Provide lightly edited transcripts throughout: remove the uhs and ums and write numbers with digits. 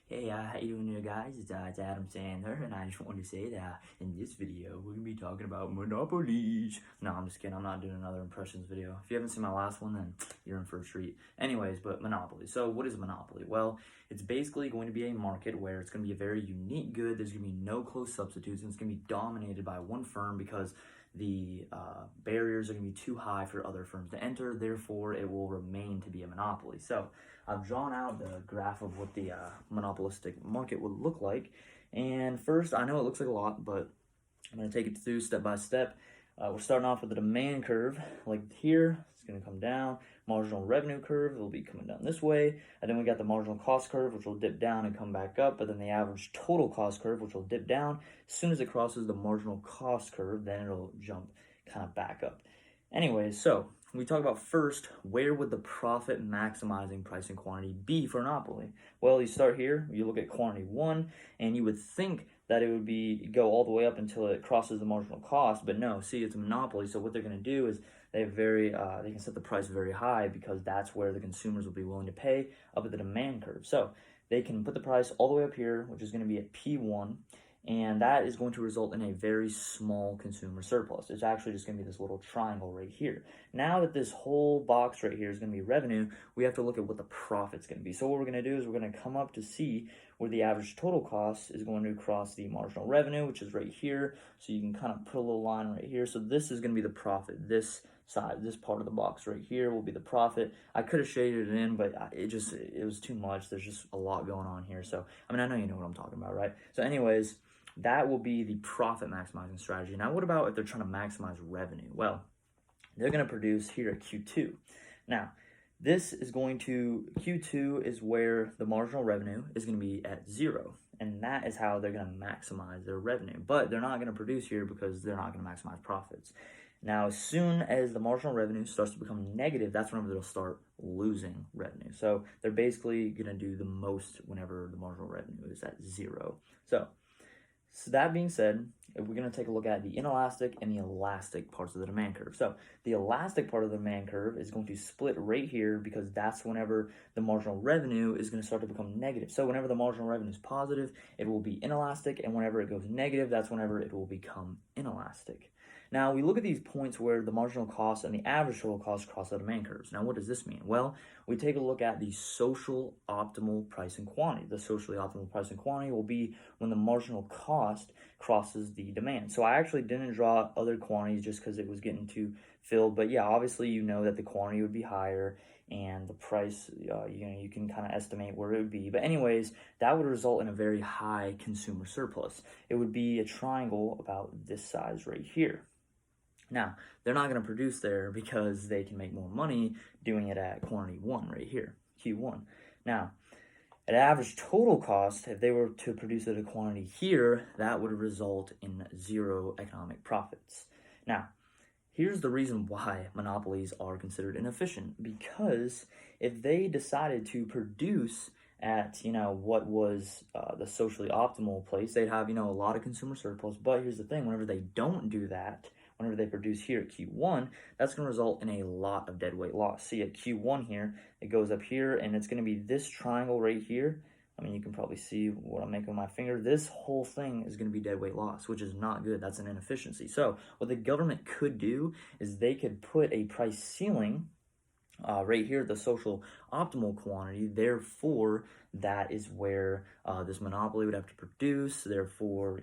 Hey, how you doing there, guys? It's Adam Sandler, and I just wanted to say that in this video, we're going to be talking about Monopolies. No, I'm just kidding. I'm not doing another impressions video. If you haven't seen my last one, then you're in for a treat. Anyways, but Monopoly. So what is a Monopoly? Well, it's basically going to be a market where it's going to be a very unique good. There's going to be no close substitutes, and it's going to be dominated by one firm because the barriers are going to be too high for other firms to enter. Therefore, it will remain to be a monopoly. So I've drawn out the graph of what the monopolistic market would look like. And first, I know it looks like a lot, but I'm going to take it through step by step. We're starting off with the demand curve, like here. It's going to come down. Marginal revenue curve will be coming down this way. And then we got the marginal cost curve, which will dip down and come back up. But then the average total cost curve, which will dip down. As soon as it crosses the marginal cost curve, then it'll jump kind of back up. Anyways, so we talk about first, where would the profit maximizing price and quantity be for a monopoly? Well, you start here, you look at quantity 1, and you would think that it would be go all the way up until it crosses the marginal cost, but no, see, it's a monopoly. So what they're going to do is they can set the price very high because that's where the consumers will be willing to pay up at the demand curve. So they can put the price all the way up here, which is going to be at P1, and that is going to result in a very small consumer surplus. It's actually just going to be this little triangle right here. Now that this whole box right here is going to be revenue, we have to look at what the profit's going to be. So what we're going to do is we're going to come up to see where the average total cost is going to cross the marginal revenue, which is right here. So you can kind of put a little line right here. So this is going to be the profit. This side, this part of the box right here will be the profit. I could have shaded it in, but it was too much. There's just a lot going on here. So, I mean, I know you know what I'm talking about, right? So anyways, that will be the profit maximizing strategy. Now, what about if they're trying to maximize revenue? Well, they're going to produce here at Q2. Now, Q2 is where the marginal revenue is going to be at 0. And that is how they're going to maximize their revenue. But they're not going to produce here because they're not going to maximize profits. Now, as soon as the marginal revenue starts to become negative, that's whenever they'll start losing revenue. So they're basically going to do the most whenever the marginal revenue is at 0. So that being said, we're going to take a look at the inelastic and the elastic parts of the demand curve. So the elastic part of the demand curve is going to split right here because that's whenever the marginal revenue is going to start to become negative. So whenever the marginal revenue is positive, it will be inelastic, and whenever it goes negative, that's whenever it will become inelastic. Now, we look at these points where the marginal cost and the average total cost cross the demand curves. Now, what does this mean? Well, we take a look at the social optimal price and quantity. The socially optimal price and quantity will be when the marginal cost crosses the demand. So I actually didn't draw other quantities just because it was getting too filled. But yeah, obviously you know that the quantity would be higher and the price, you can kind of estimate where it would be. But anyways, that would result in a very high consumer surplus. It would be a triangle about this size right here. Now, they're not going to produce there because they can make more money doing it at quantity 1 right here, Q1. Now, at average total cost, if they were to produce at a quantity here, that would result in 0 economic profits. Now, here's the reason why monopolies are considered inefficient, because if they decided to produce at, what was the socially optimal place, they'd have, a lot of consumer surplus. But here's the thing, whenever they don't do that, whenever they produce here at Q1, that's going to result in a lot of deadweight loss. See, at Q1 here, it goes up here, and it's going to be this triangle right here. I mean, you can probably see what I'm making with my finger. This whole thing is going to be deadweight loss, which is not good. That's an inefficiency. So what the government could do is they could put a price ceiling right here, the social optimal quantity. Therefore, that is where this monopoly would have to produce. Therefore,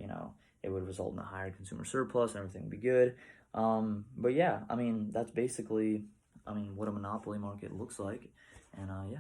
it would result in a higher consumer surplus and everything would be good. But yeah, I mean, that's basically, what a monopoly market looks like. And yeah.